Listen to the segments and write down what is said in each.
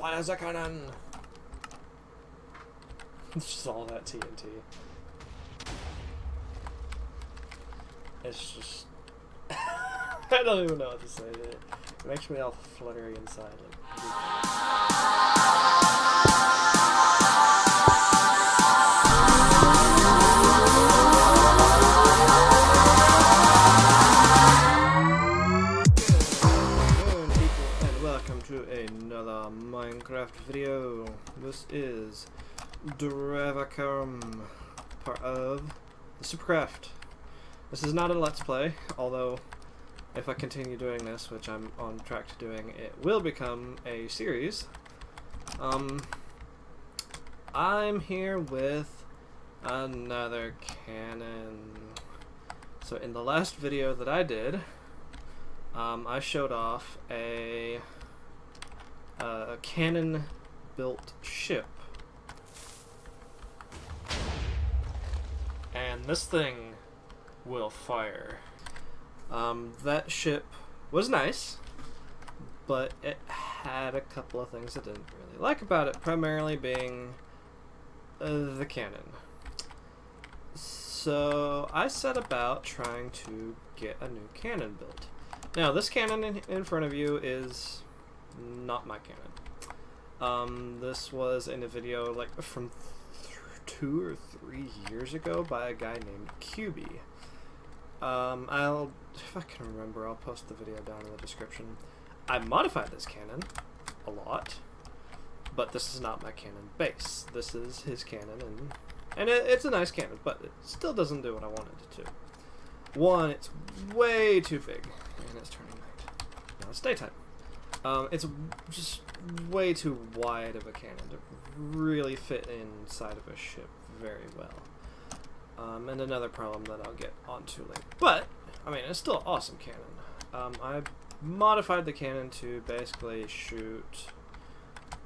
Fire the cannon! It's just all that TNT. It's just... I don't even know what to say. It makes me all fluttery inside. To another Minecraft video. This is Dravakiirm, part of the Supercraft. This is not a Let's Play, although if I continue doing this, which I'm on track to doing, it will become a series. I'm here with another cannon. So in the last video that I did, I showed off a cannon built ship, and this thing will fire. That ship was nice, but it had a couple of things I didn't really like about it, primarily being the cannon. So I set about trying to get a new cannon built. Now this cannon in front of you is not my cannon. This was in a video like from 2 or 3 years ago by a guy named QB. If I can remember, I'll post the video down in the description. I modified this cannon a lot, but this is not my cannon base. This is his cannon, and it's a nice cannon, but it still doesn't do what I wanted it to. One, it's way too big, and it's turning night. Now it's daytime. It's just way too wide of a cannon to really fit inside of a ship very well. And another problem that I'll get onto later. But, I mean, it's still an awesome cannon. I modified the cannon to basically shoot...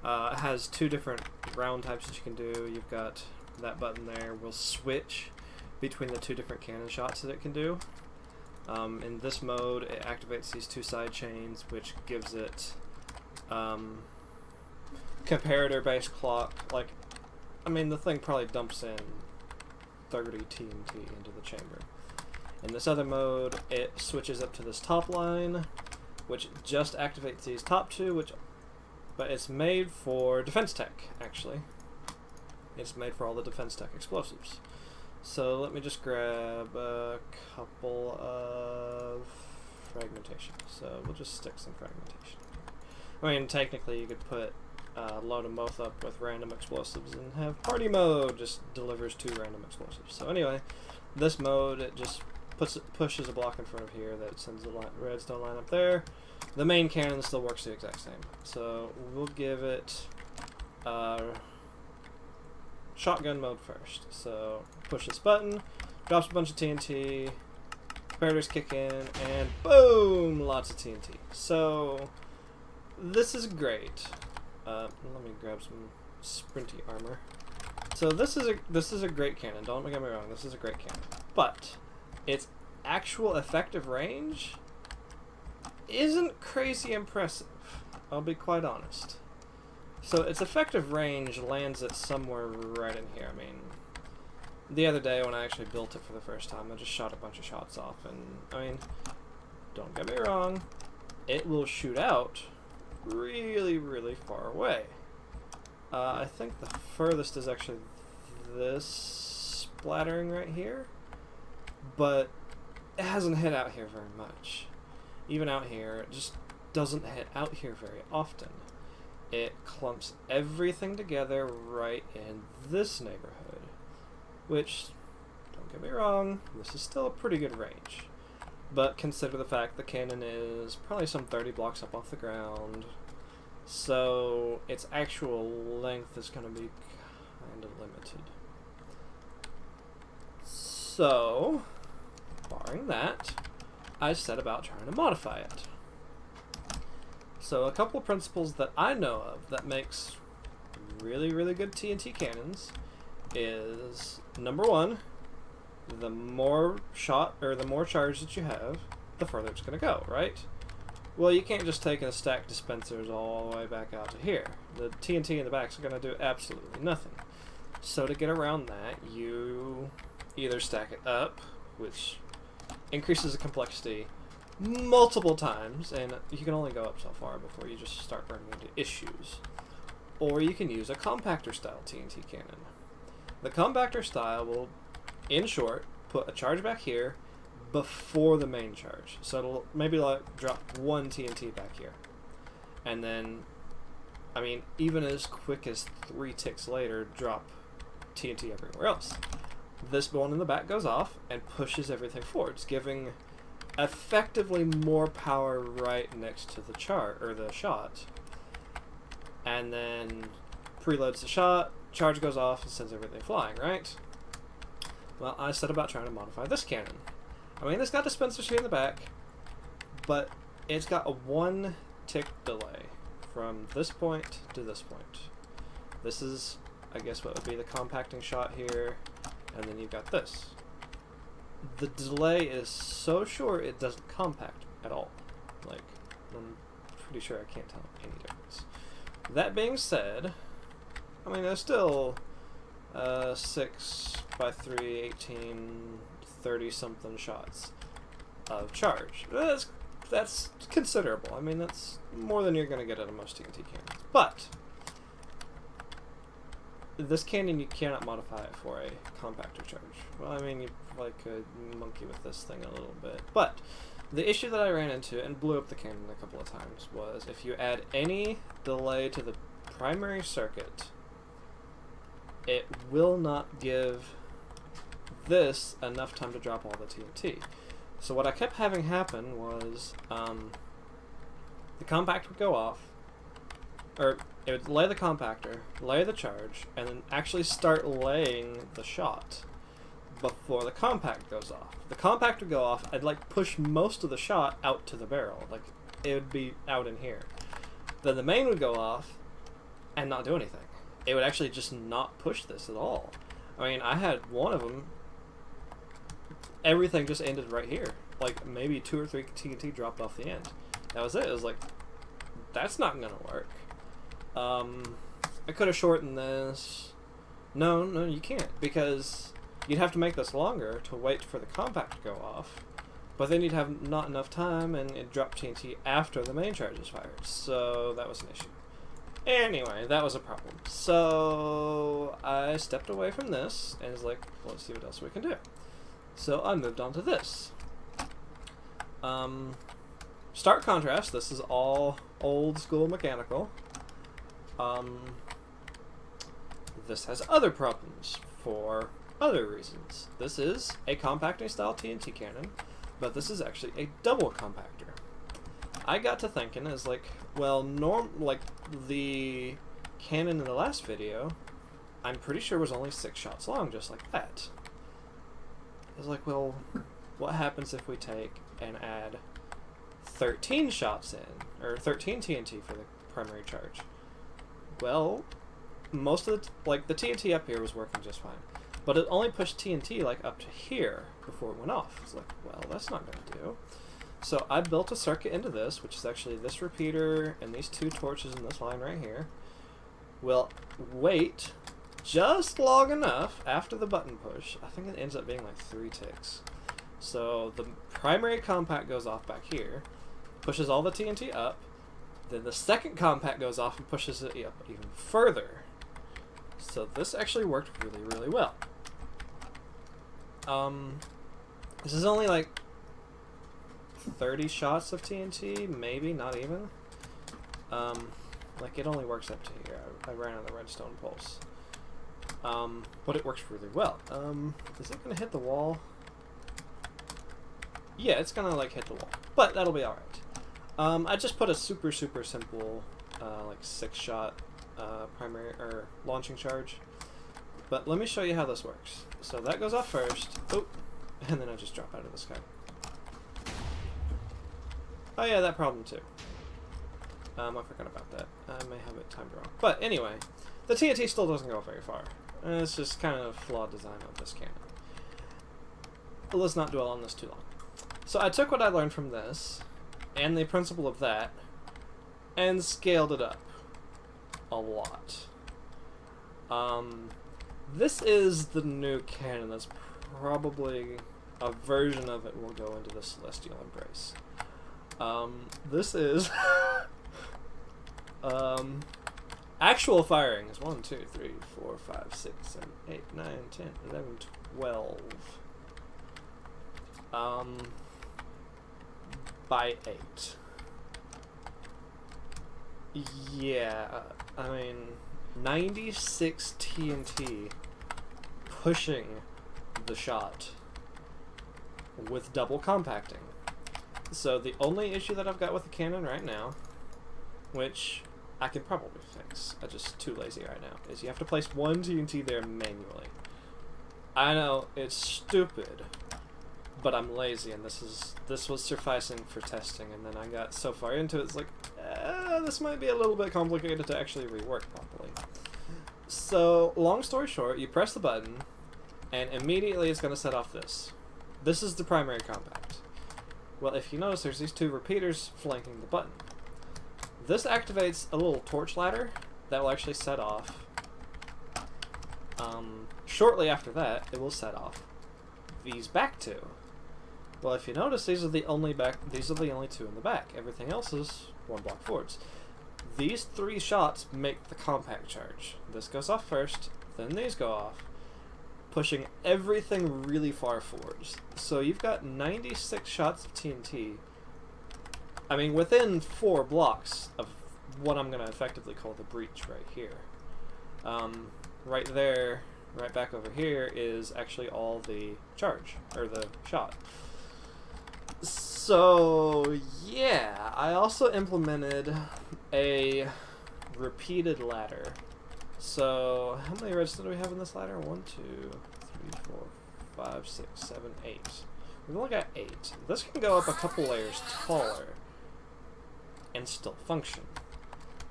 it has 2 different round types that you can do. You've got that button there. Will switch between the 2 different cannon shots that it can do. In this mode, it activates these 2 side chains, which gives it comparator-based clock. Like, I mean, the thing probably dumps in 30 TNT into the chamber. In this other mode, it switches up to this top line, which just activates these top 2, but it's made for defense tech, actually. It's made for all the defense tech explosives. So let me just grab a couple of fragmentation. So we'll just stick some fragmentation. I mean, technically you could load them both up with random explosives and have party mode just delivers 2 random explosives. So anyway, this mode, it just pushes a block in front of here that sends the redstone line up there. The main cannon still works the exact same. So we'll give it shotgun mode first. So push this button, drops a bunch of TNT, comparators kick in, and boom, lots of TNT. So this is great. Let me grab some sprinty armor. So this is a great cannon. Don't get me wrong, this is a great cannon. But its actual effective range isn't crazy impressive. I'll be quite honest. So its effective range lands it somewhere right in here. I mean, the other day when I actually built it for the first time, I just shot a bunch of shots off, and I mean, don't get me wrong, it will shoot out really, really far away. I think the furthest is actually this splattering right here, but it hasn't hit out here very much. Even out here, it just doesn't hit out here very often. It clumps everything together right in this neighborhood, which, don't get me wrong, this is still a pretty good range. But consider the fact the cannon is probably some 30 blocks up off the ground, so its actual length is going to be kind of limited. So, barring that, I set about trying to modify it. So a couple of principles that I know of that makes really, really good TNT cannons is, number 1, the more shot or the more charge that you have, the further it's going to go, right? Well, you can't just take and stack dispensers all the way back out to here. The TNT in the backs are going to do absolutely nothing. So to get around that, you either stack it up, which increases the complexity multiple times, and you can only go up so far before you just start running into issues. Or you can use a compactor style TNT cannon. The compactor style will, in short, put a charge back here before the main charge. So it'll maybe like drop one TNT back here. And then, I mean, even as quick as 3 ticks later, drop TNT everywhere else. This one in the back goes off and pushes everything forwards, giving effectively more power right next to the the shot. And then preloads the shot, charge goes off and sends everything flying, right? Well, I set about trying to modify this cannon. I mean, it's got dispensers here in the back, but it's got a 1 tick delay from this point to this point. This is, I guess, what would be the compacting shot here, and then you've got this. The delay is so short it doesn't compact at all. Like, I'm pretty sure I can't tell any difference. That being said, I mean, there's still 6 by 3, 18, 30 something shots of charge. That's considerable. I mean, that's more than you're going to get out of most TNT cannons. But this cannon, you cannot modify it for a compactor charge. Well, I mean, you like could monkey with this thing a little bit. But the issue that I ran into and blew up the cannon a couple of times was if you add any delay to the primary circuit, it will not give this enough time to drop all the TNT. So what I kept having happen was the compactor would go off, or it would lay the compactor, lay the charge, and then actually start laying the shot before the compact goes off. The compact would go off, I'd like push most of the shot out to the barrel, like it would be out in here. Then the main would go off and not do anything. It would actually just not push this at all. I mean, I had one of them, everything just ended right here. Like maybe 2 or 3 TNT dropped off the end. That was it. It was like, that's not gonna work. I could have shortened this. No, you can't, because you'd have to make this longer to wait for the compact to go off, but then you'd have not enough time and it'd drop TNT after the main charge is fired, so that was an issue. Anyway, that was a problem. So I stepped away from this and was like, well, let's see what else we can do. So I moved on to this. Stark contrast, this is all old school mechanical. This has other problems for other reasons. This is a compacting style TNT cannon, but this is actually a double compactor. I got to thinking as like, well, like the cannon in the last video, I'm pretty sure was only 6 shots long, just like that. I was like, well, what happens if we take and add 13 shots in, or 13 TNT for the primary charge? Well, most of the TNT up here was working just fine, but it only pushed TNT like up to here before it went off. It's like, well, that's not going to do. So I built a circuit into this, which is actually this repeater and these 2 torches in this line right here. Will wait just long enough after the button push. I think it ends up being like 3 ticks. So the primary compact goes off back here, pushes all the TNT up, then the second compact goes off and pushes it up even further. So this actually worked really, really well. This is only like 30 shots of TNT, maybe, not even. Like it only works up to here. I ran on the redstone pulse. But it works really well. Is it gonna hit the wall? Yeah, it's gonna like hit the wall, but that'll be alright. I just put a super simple like 6-shot primary or launching charge, but let me show you how this works. So that goes off first, and then I just drop out of the sky. Oh yeah, that problem too. I forgot about that. I may have it timed wrong, but anyway, the TNT still doesn't go very far. It's just kind of a flawed design of this cannon. But let's not dwell on this too long. So I took what I learned from this, and the principle of that, and scaled it up a lot. This is the new cannon. That's probably a version of it will go into the Celestial Embrace. This is actual firing is 1, 2, 3, 4, 5, 6, 7, 8, 9, 10, 11, 12. By 8. Yeah, I mean, 96 TNT pushing the shot with double compacting. So the only issue that I've got with the cannon right now, which I could probably fix, I'm just too lazy right now, is you have to place 1 TNT there manually. I know, it's stupid, but I'm lazy, and this was sufficing for testing, and then I got so far into it, it's like, this might be a little bit complicated to actually rework properly. So, long story short, you press the button, and immediately it's going to set off this. This is the primary compact. Well, if you notice, there's these 2 repeaters flanking the button. This activates a little torch ladder that will actually set off. Shortly after that, it will set off these back 2. Well, if you notice, these are the only 2 in the back. Everything else is 1 block forwards. These 3 shots make the compact charge. This goes off first, then these go off, pushing everything really far forwards. So you've got 96 shots of TNT. I mean, within 4 blocks of what I'm going to effectively call the breach right here. Right there, right back over here, is actually all the charge, or the shot. So, yeah, I also implemented a repeated ladder. So, how many reds do we have in this ladder? 1, 2, 3, 4, 5, 6, 7, 8. We've only got 8. This can go up a couple layers taller and still function.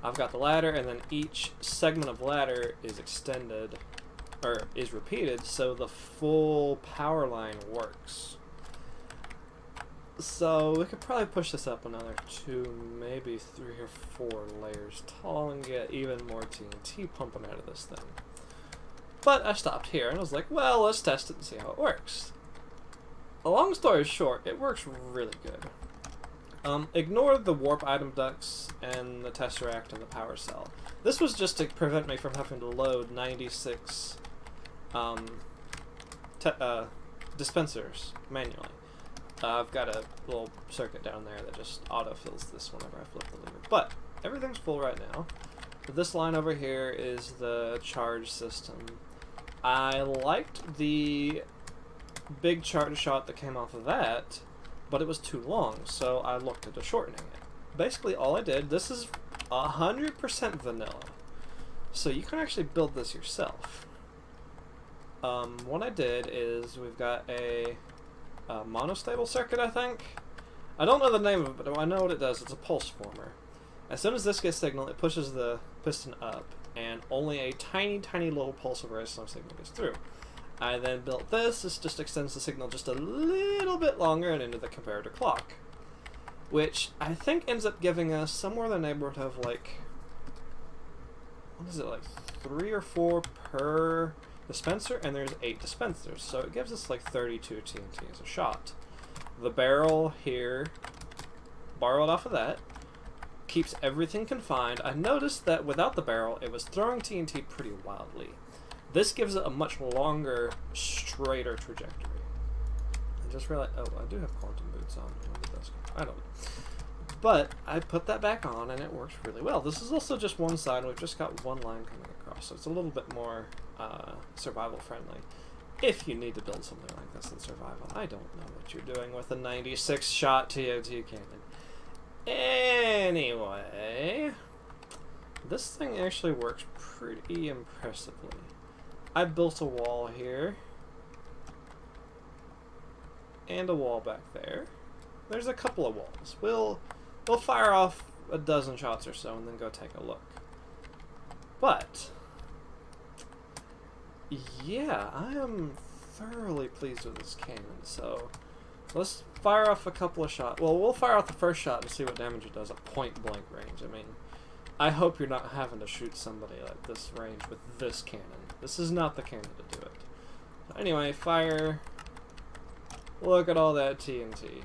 I've got the ladder, and then each segment of ladder is extended, or is repeated, so the full power line works. So we could probably push this up another 2, maybe 3 or 4 layers tall and get even more TNT pumping out of this thing. But I stopped here and I was like, well, let's test it and see how it works. A long story short, it works really good. Ignore the warp item ducts and the tesseract and the power cell. This was just to prevent me from having to load 96 dispensers manually. I've got a little circuit down there that just auto-fills this whenever I flip the lever. But everything's full right now. This line over here is the charge system. I liked the big charge shot that came off of that, but it was too long, so I looked into shortening it. Basically all I did, this is 100% vanilla, so you can actually build this yourself. What I did is we've got a monostable circuit, I think. I don't know the name of it, but I know what it does. It's a pulse former. As soon as this gets signal, it pushes the piston up, and only a tiny, tiny little pulse of redstone signal gets through. I then built this. This just extends the signal just a little bit longer and into the comparator clock, which I think ends up giving us somewhere in the neighborhood of like, what is it, like 3 or 4 per dispenser, and there's 8 dispensers, so it gives us like 32 TNT as a shot. The barrel here, borrowed off of that, keeps everything confined. I noticed that without the barrel, it was throwing TNT pretty wildly. This gives it a much longer, straighter trajectory. I just realized, oh, I do have quantum boots on. When did those go? I don't know. But I put that back on, and it works really well. This is also just one side, and we've just got one line coming across, so it's a little bit more survival friendly. If you need to build something like this in survival, I don't know what you're doing with a 96 shot TOT cannon. Anyway, this thing actually works pretty impressively. I built a wall here, and a wall back there. There's a couple of walls. We'll fire off a dozen shots or so and then go take a look. But yeah, I am thoroughly pleased with this cannon. So Let's fire off a couple of shots. Well, we'll fire off the first shot and see what damage it does at point-blank range. I mean, I hope you're not having to shoot somebody at this range with this cannon. This is not the cannon to do it. Anyway, fire. Look at all that TNT.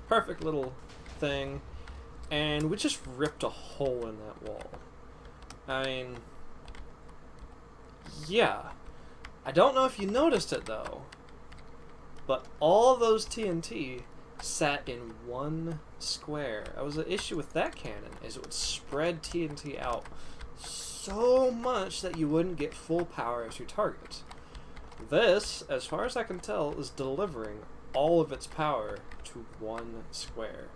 Perfect little thing. And we just ripped a hole in that wall. I mean, yeah. I don't know if you noticed it though, but all those TNT sat in one square. That was the issue with that cannon, is it would spread TNT out so much that you wouldn't get full power as your target. This, as far as I can tell, is delivering all of its power to one square.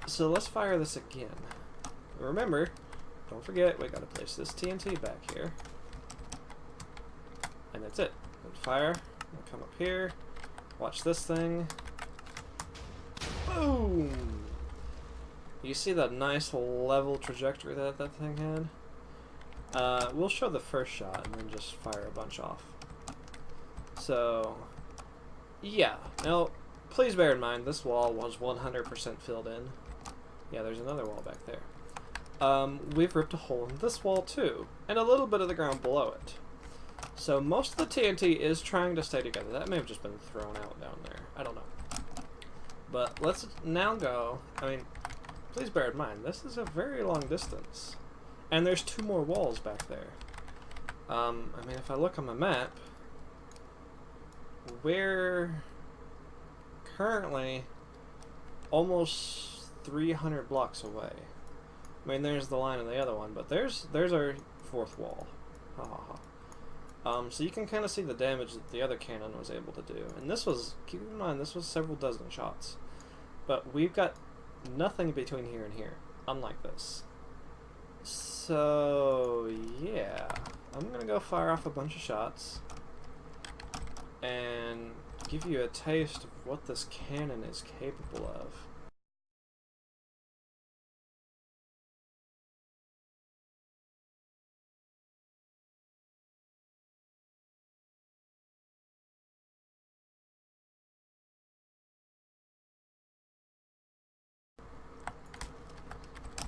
So let's fire this again. Remember, don't forget, we gotta place this TNT back here. And that's it. And fire. We'll come up here. Watch this thing. Boom! You see that nice level trajectory that that thing had? We'll show the first shot and then just fire a bunch off. So, yeah. Now, please bear in mind, this wall was 100% filled in. Yeah, there's another wall back there. We've ripped a hole in this wall too, and a little bit of the ground below it. So most of the TNT is trying to stay together. That may have just been thrown out down there. I don't know. But let's now go. I mean, please bear in mind, this is a very long distance. And there's 2 more walls back there. I mean, if I look on my map, we're currently almost 300 blocks away. I mean, there's the line of the other one, but there's our 4th wall. Ha ha ha. So you can kind of see the damage that the other cannon was able to do. And this was, keep in mind, this was several dozen shots. But we've got nothing between here and here, unlike this. So, yeah. I'm going to go fire off a bunch of shots and give you a taste of what this cannon is capable of.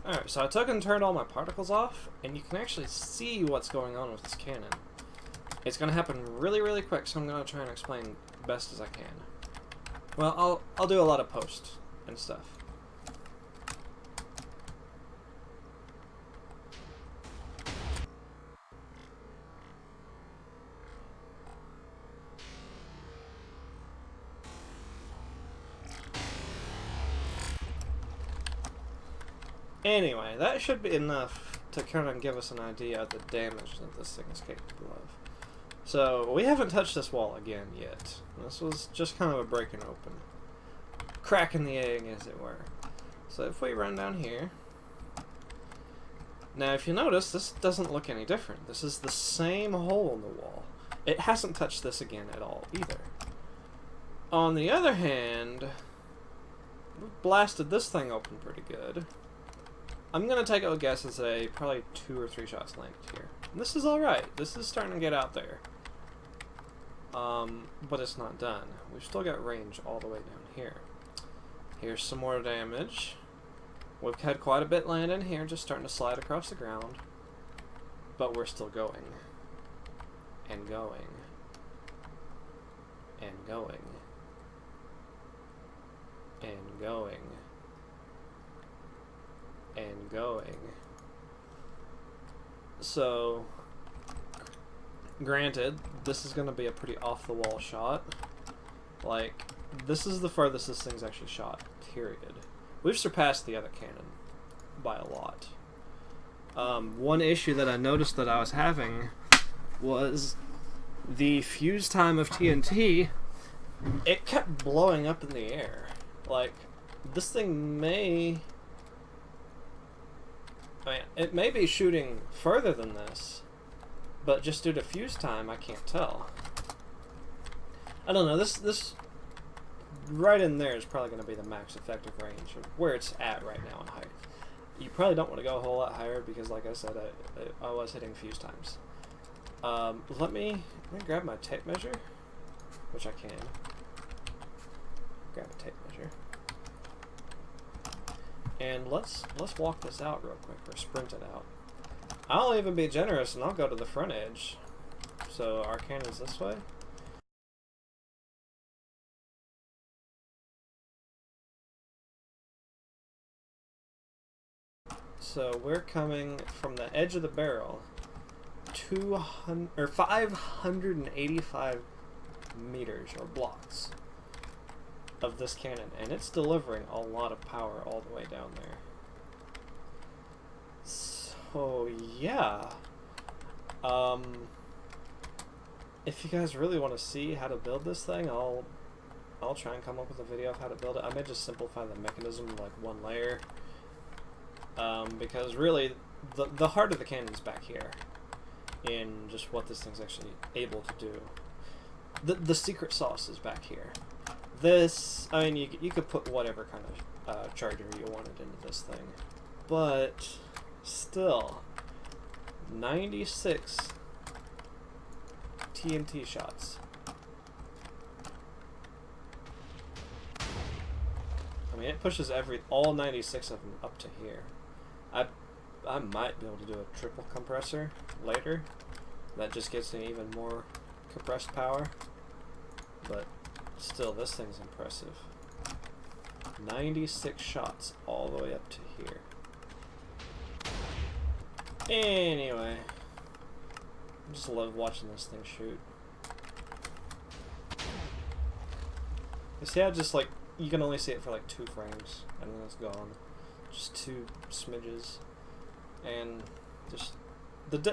Alright, so I took and turned all my particles off, and you can actually see what's going on with this cannon. It's going to happen really, really quick, so I'm going to try and explain best as I can. Well, I'll do a lot of post and stuff. Anyway, that should be enough to kind of give us an idea of the damage that this thing is capable of. So, we haven't touched this wall again yet. This was just kind of a breaking open. Crack in the egg, as it were. So if we run down here... Now, if you notice, this doesn't look any different. This is the same hole in the wall. It hasn't touched this again at all, either. On the other hand, we've blasted this thing open pretty good. I'm going to take a guess and say probably 2 or 3 shots landed here. And this is alright. This is starting to get out there. But it's not done. We've still got range all the way down here. Here's some more damage. We've had quite a bit land in here, just starting to slide across the ground. But we're still going. And going. And going. And going. And going. So, granted, this is going to be a pretty off-the-wall shot. Like, this is the farthest this thing's actually shot, period. We've surpassed the other cannon by a lot. One issue that I noticed that I was having was the fuse time of TNT. It kept blowing up in the air. Like, this thing may... I mean, it may be shooting further than this, but just due to fuse time, I can't tell. I don't know, this right in there is probably going to be the max effective range of where it's at right now in height. You probably don't want to go a whole lot higher because, like I said, I was hitting fuse times. Let me grab my tape measure which I can. Grab a tape measure. And let's walk this out real quick, or sprint it out. I'll even be generous and I'll go to the front edge. So our cannon's this way. So we're coming from the edge of the barrel, 585 meters or blocks of this cannon, and it's delivering a lot of power all the way down there. So yeah, if you guys really want to see how to build this thing, I'll try and come up with a video of how to build it. I may just simplify the mechanism to like one layer. Because really, the heart of the cannon is back here, in just what this thing's actually able to do. The secret sauce is back here. This, I mean, you could put whatever kind of charger you wanted into this thing, but still, 96 TNT shots. I mean, it pushes all 96 of them up to here. I might be able to do a triple compressor later. That just gets me even more compressed power. But still, this thing's impressive. 96 shots all the way up to here. Anyway, I just love watching this thing shoot. You see how just like, you can only see it for like 2 frames and then it's gone. Just 2 smidges. And just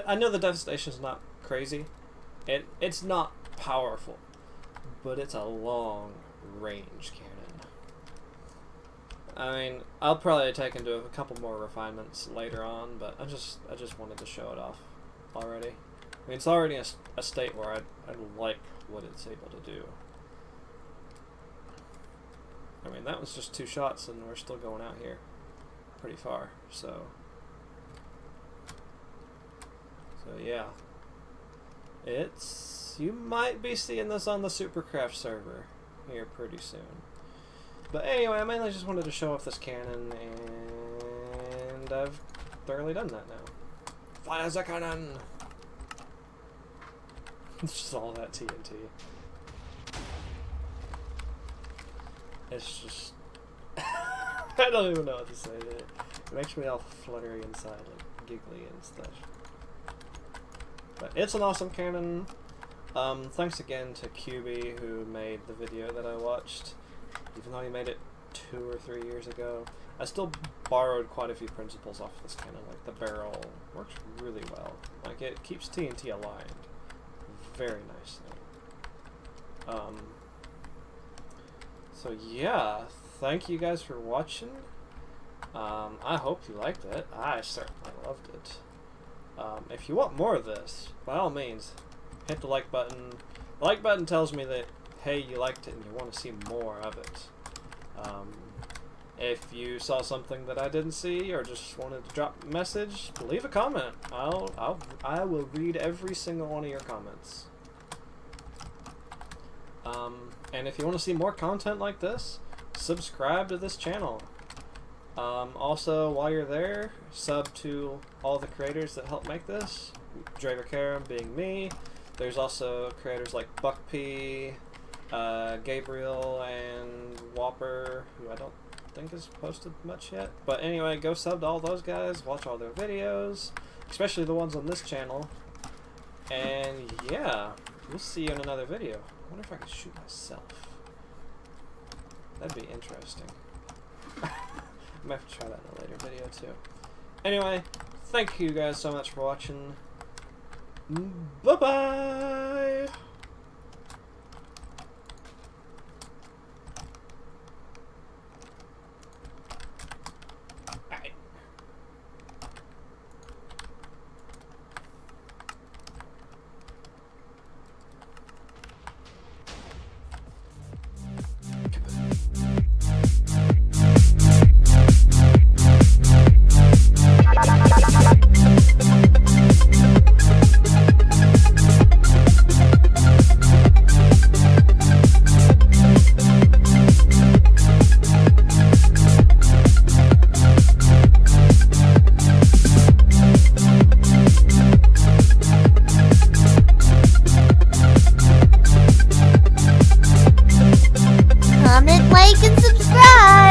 I know the devastation's not crazy. It's not powerful, but it's a long range cannon. I mean, I'll probably take into a couple more refinements later on, but I just wanted to show it off already. I mean, it's already a state where I like what it's able to do. I mean, that was just 2 shots and we're still going out here pretty far, so yeah. You might be seeing this on the Supercraft server here pretty soon. But anyway, I mainly just wanted to show off this cannon, and I've thoroughly done that now. Fire the cannon! It's just all that TNT. It's just... I don't even know what to say to it. It makes me all fluttery inside, like giggly and stuff. But it's an awesome cannon. Thanks again to QB who made the video that I watched. Even though he made it 2 or 3 years ago, I still borrowed quite a few principles off this cannon. Like the barrel works really well. Like it keeps TNT aligned very nicely. So yeah, thank you guys for watching. I hope you liked it. I certainly loved it. If you want more of this, by all means, hit the like button. The like button tells me that, hey, you liked it and you want to see more of it. If you saw something that I didn't see or just wanted to drop a message, leave a comment. I will read every single one of your comments. And if you want to see more content like this, subscribe to this channel. Also, while you're there, sub to all the creators that help make this. Dravakiirm being me. There's also creators like Buck P, Gabriel, and Whopper, who I don't think has posted much yet. But anyway, go sub to all those guys, watch all their videos, especially the ones on this channel. And yeah, we'll see you in another video. I wonder if I could shoot myself. That'd be interesting. I might have to try that in a later video too. Anyway, thank you guys so much for watching. Bye-bye! like, and subscribe.